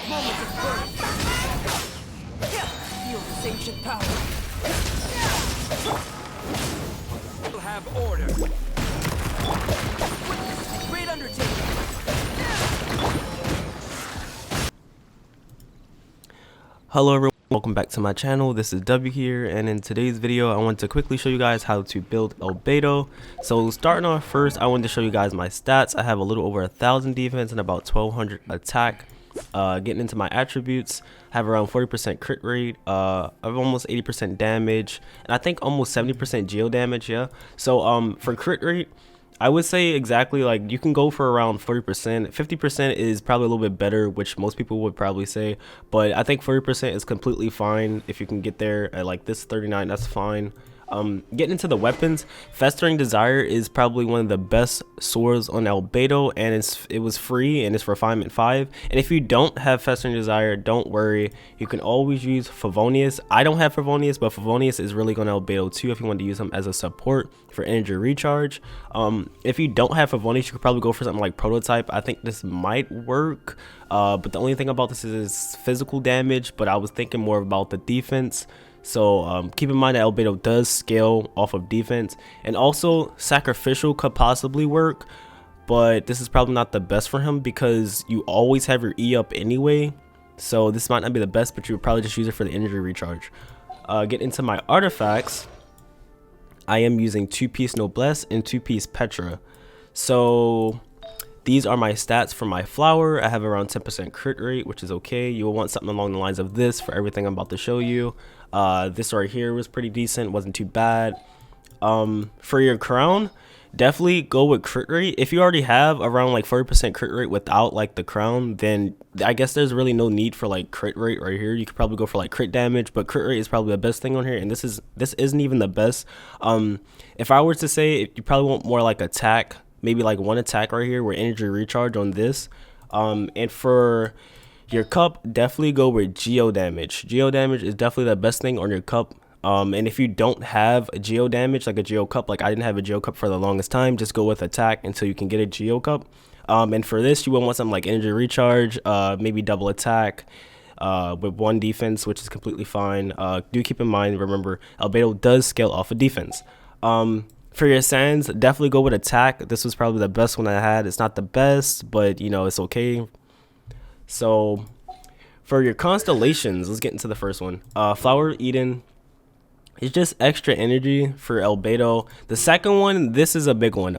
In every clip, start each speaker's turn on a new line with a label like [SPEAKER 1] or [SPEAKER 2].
[SPEAKER 1] Moments of birth. Feel this ancient power. We'll have order. Witness the great undertaking.
[SPEAKER 2] Hello everyone, welcome back to my channel. This is W here, and in today's video I want to quickly show you guys how to build Albedo. So starting off first, I wanted to show you guys my stats. I have a little over 1,000 defense and about 1,200 attack. Getting into my attributes, I have around 40% crit rate, I have almost 80% damage, and I think almost 70% geo damage. Yeah, so for crit rate, I would say exactly like you can go for around 40%. 50% is probably a little bit better, which most people would probably say, but I think 40% is completely fine. If you can get there at like this 39, that's fine. Getting into the weapons, Festering Desire is probably one of the best swords on Albedo, and it was free and it's refinement 5. And if you don't have Festering Desire, don't worry, you can always use Favonius. I don't have Favonius, but Favonius is really going to Albedo too if you want to use him as a support for energy recharge. If you don't have Favonius, you could probably go for something like Prototype. I think this might work, but the only thing about this is physical damage, but I was thinking more about the defense. So keep in mind that Albedo does scale off of defense, and also Sacrificial could possibly work, but this is probably not the best for him because you always have your E up anyway. So this might not be the best, but you would probably just use it for the energy recharge. Get into my artifacts. I am using 2-piece Noblesse and 2-piece Petra. So these are my stats for my flower. I have around 10% crit rate, which is okay. You will want something along the lines of this for everything I'm about to show you. This right here was pretty decent, wasn't too bad. For your crown, definitely go with crit rate. If you already have around like 40% crit rate without like the crown, then I guess there's really no need for like crit rate right here. You could probably go for like crit damage, but crit rate is probably the best thing on here, and this isn't even the best. If I were to say, you probably want more like attack, maybe like one attack right here with energy recharge on this. And for your cup, definitely go with geo damage. Geo damage is definitely the best thing on your cup. And if you don't have a geo damage, like a geo cup, like I didn't have a geo cup for the longest time, just go with attack until you can get a geo cup. And for this, you will want something like energy recharge, maybe double attack with 1 defense, which is completely fine. Do keep in mind, remember, Albedo does scale off of defense. For your sands, definitely go with attack. This was probably the best one I had. It's not the best, but you know, it's okay. So for your constellations, let's get into the first one. Flower Eden, it's just extra energy for Albedo. The second one, this is a big one.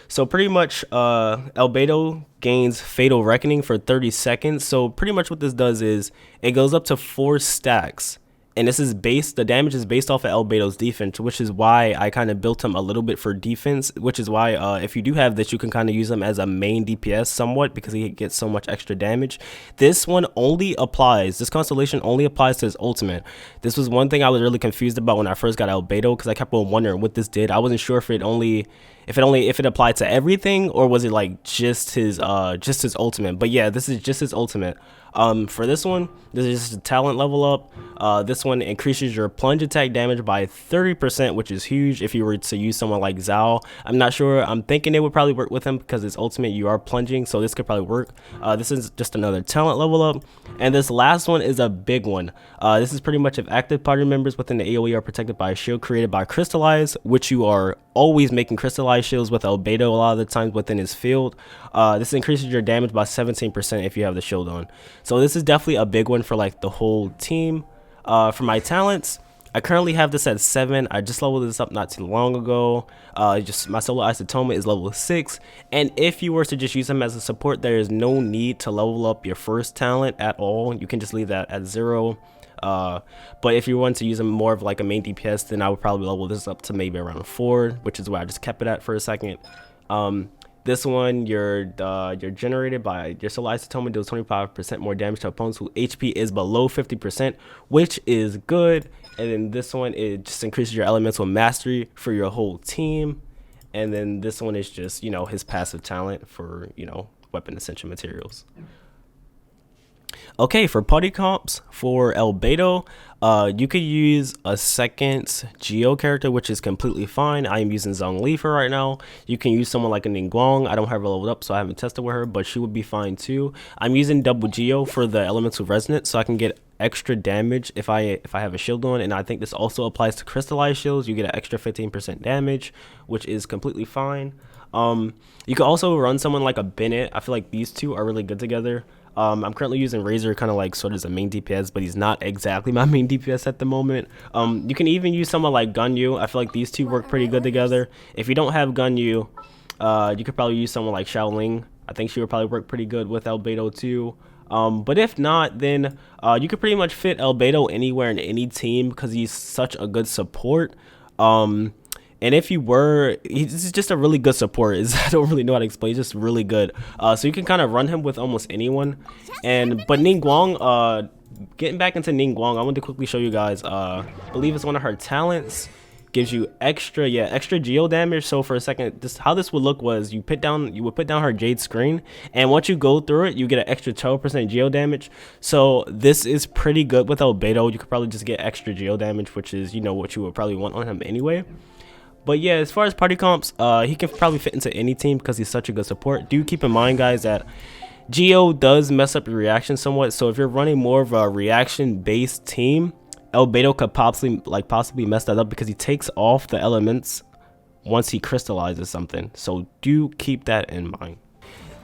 [SPEAKER 2] So pretty much Albedo gains Fatal Reckoning for 30 seconds. So pretty much what this does is it goes up to 4 stacks. And this is the damage is based off of Albedo's defense, which is why I kind of built him a little bit for defense, which is why if you do have this, you can kind of use him as a main DPS somewhat because he gets so much extra damage. This constellation only applies to his ultimate. This was one thing I was really confused about when I first got Albedo, because I kept on wondering what this did. I wasn't sure if it applied to everything, or was it like just his ultimate. But yeah, this is just his ultimate. For this one, this is just a talent level up. This one increases your plunge attack damage by 30%, which is huge if you were to use someone like Zhao. I'm not sure. I'm thinking it would probably work with him because his ultimate, you are plunging, so this could probably work. This is just another talent level up. And this last one is a big one. This is pretty much if active party members within the AoE are protected by a shield created by Crystallize, which you are always making Crystallize shields with Albedo a lot of the times within his field. This increases your damage by 17% if you have the shield on. So this is definitely a big one for like the whole team. For my talents, I currently have this at 7. I just leveled this up not too long ago. Just my Solar Ice Atonement is level 6, and if you were to just use him as a support, there is no need to level up your first talent at all. You can just leave that at 0. But if you want to use him more of like a main DPS, then I would probably level this up to maybe around 4, which is where I just kept it at for a second. This one, you're generated by your Solar Ice Atonement deals 25% more damage to opponents whose HP is below 50%, which is good. And then this one, it just increases your elemental mastery for your whole team. And then this one is just, you know, his passive talent for, you know, weapon ascension materials. Okay, for party comps for Albedo, you could use a second Geo character, which is completely fine. I am using Zhongli for right now. You can use someone like a Ningguang. I don't have her leveled up, so I haven't tested with her, but she would be fine too. I'm using double Geo for the Elemental Resonance, so I can get extra damage if I have a shield on, and I think this also applies to crystallized shields. You get an extra 15% damage, which is completely fine. You could also run someone like a Bennett. I feel like these two are really good together. I'm currently using Razor kind of like sort of as a main DPS, but he's not exactly my main DPS at the moment. You can even use someone like Gunyu. I feel like these two work pretty good together. If you don't have Gunyu, you could probably use someone like Xiaoling. I think she would probably work pretty good with Albedo too. But if not, then you could pretty much fit Albedo anywhere in any team because he's such a good support. And if you were, he's just a really good support. I don't really know how to explain. He's just really good. So you can kind of run him with almost anyone. But Ningguang, getting back into Ningguang, I want to quickly show you guys. I believe it's one of her talents. Gives you extra geo damage. So for a second, how this would look was you would put down her jade screen, and once you go through it, you get an extra 12% geo damage. So this is pretty good with Albedo. You could probably just get extra geo damage, which is what you would probably want on him anyway. But yeah, as far as party comps, he can probably fit into any team because he's such a good support. Do keep in mind, guys, that Geo does mess up your reaction somewhat. So if you're running more of a reaction-based team, Albedo could possibly mess that up because he takes off the elements once he crystallizes something. So do keep that in mind.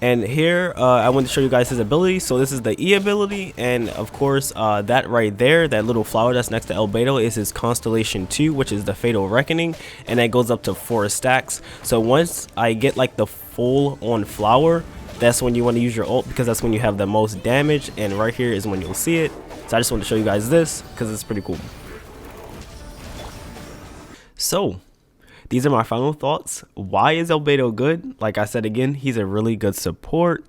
[SPEAKER 2] And here I want to show you guys his ability. So this is the E ability, and of course that right there, that little flower that's next to Albedo, is his Constellation 2, which is the Fatal Reckoning, and that goes up to 4 stacks. So once I get like the full on flower, that's when you want to use your ult, because that's when you have the most damage, and right here is when you'll see it. So I just want to show you guys this because it's pretty cool. So these are my final thoughts. Why is Albedo good? Like I said again, he's a really good support.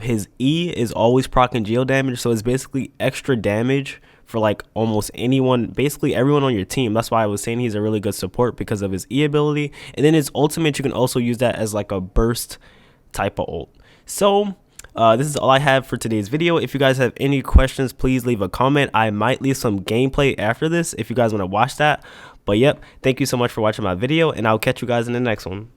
[SPEAKER 2] His E is always proccing geo damage, so it's basically extra damage for like almost anyone, basically everyone on your team. That's why I was saying he's a really good support, because of his E ability. And then his ultimate, you can also use that as like a burst type of ult. So this is all I have for today's video. If you guys have any questions, please leave a comment. I might leave some gameplay after this if you guys want to watch that. But yep, thank you so much for watching my video, and I'll catch you guys in the next one.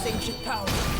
[SPEAKER 1] ancient power.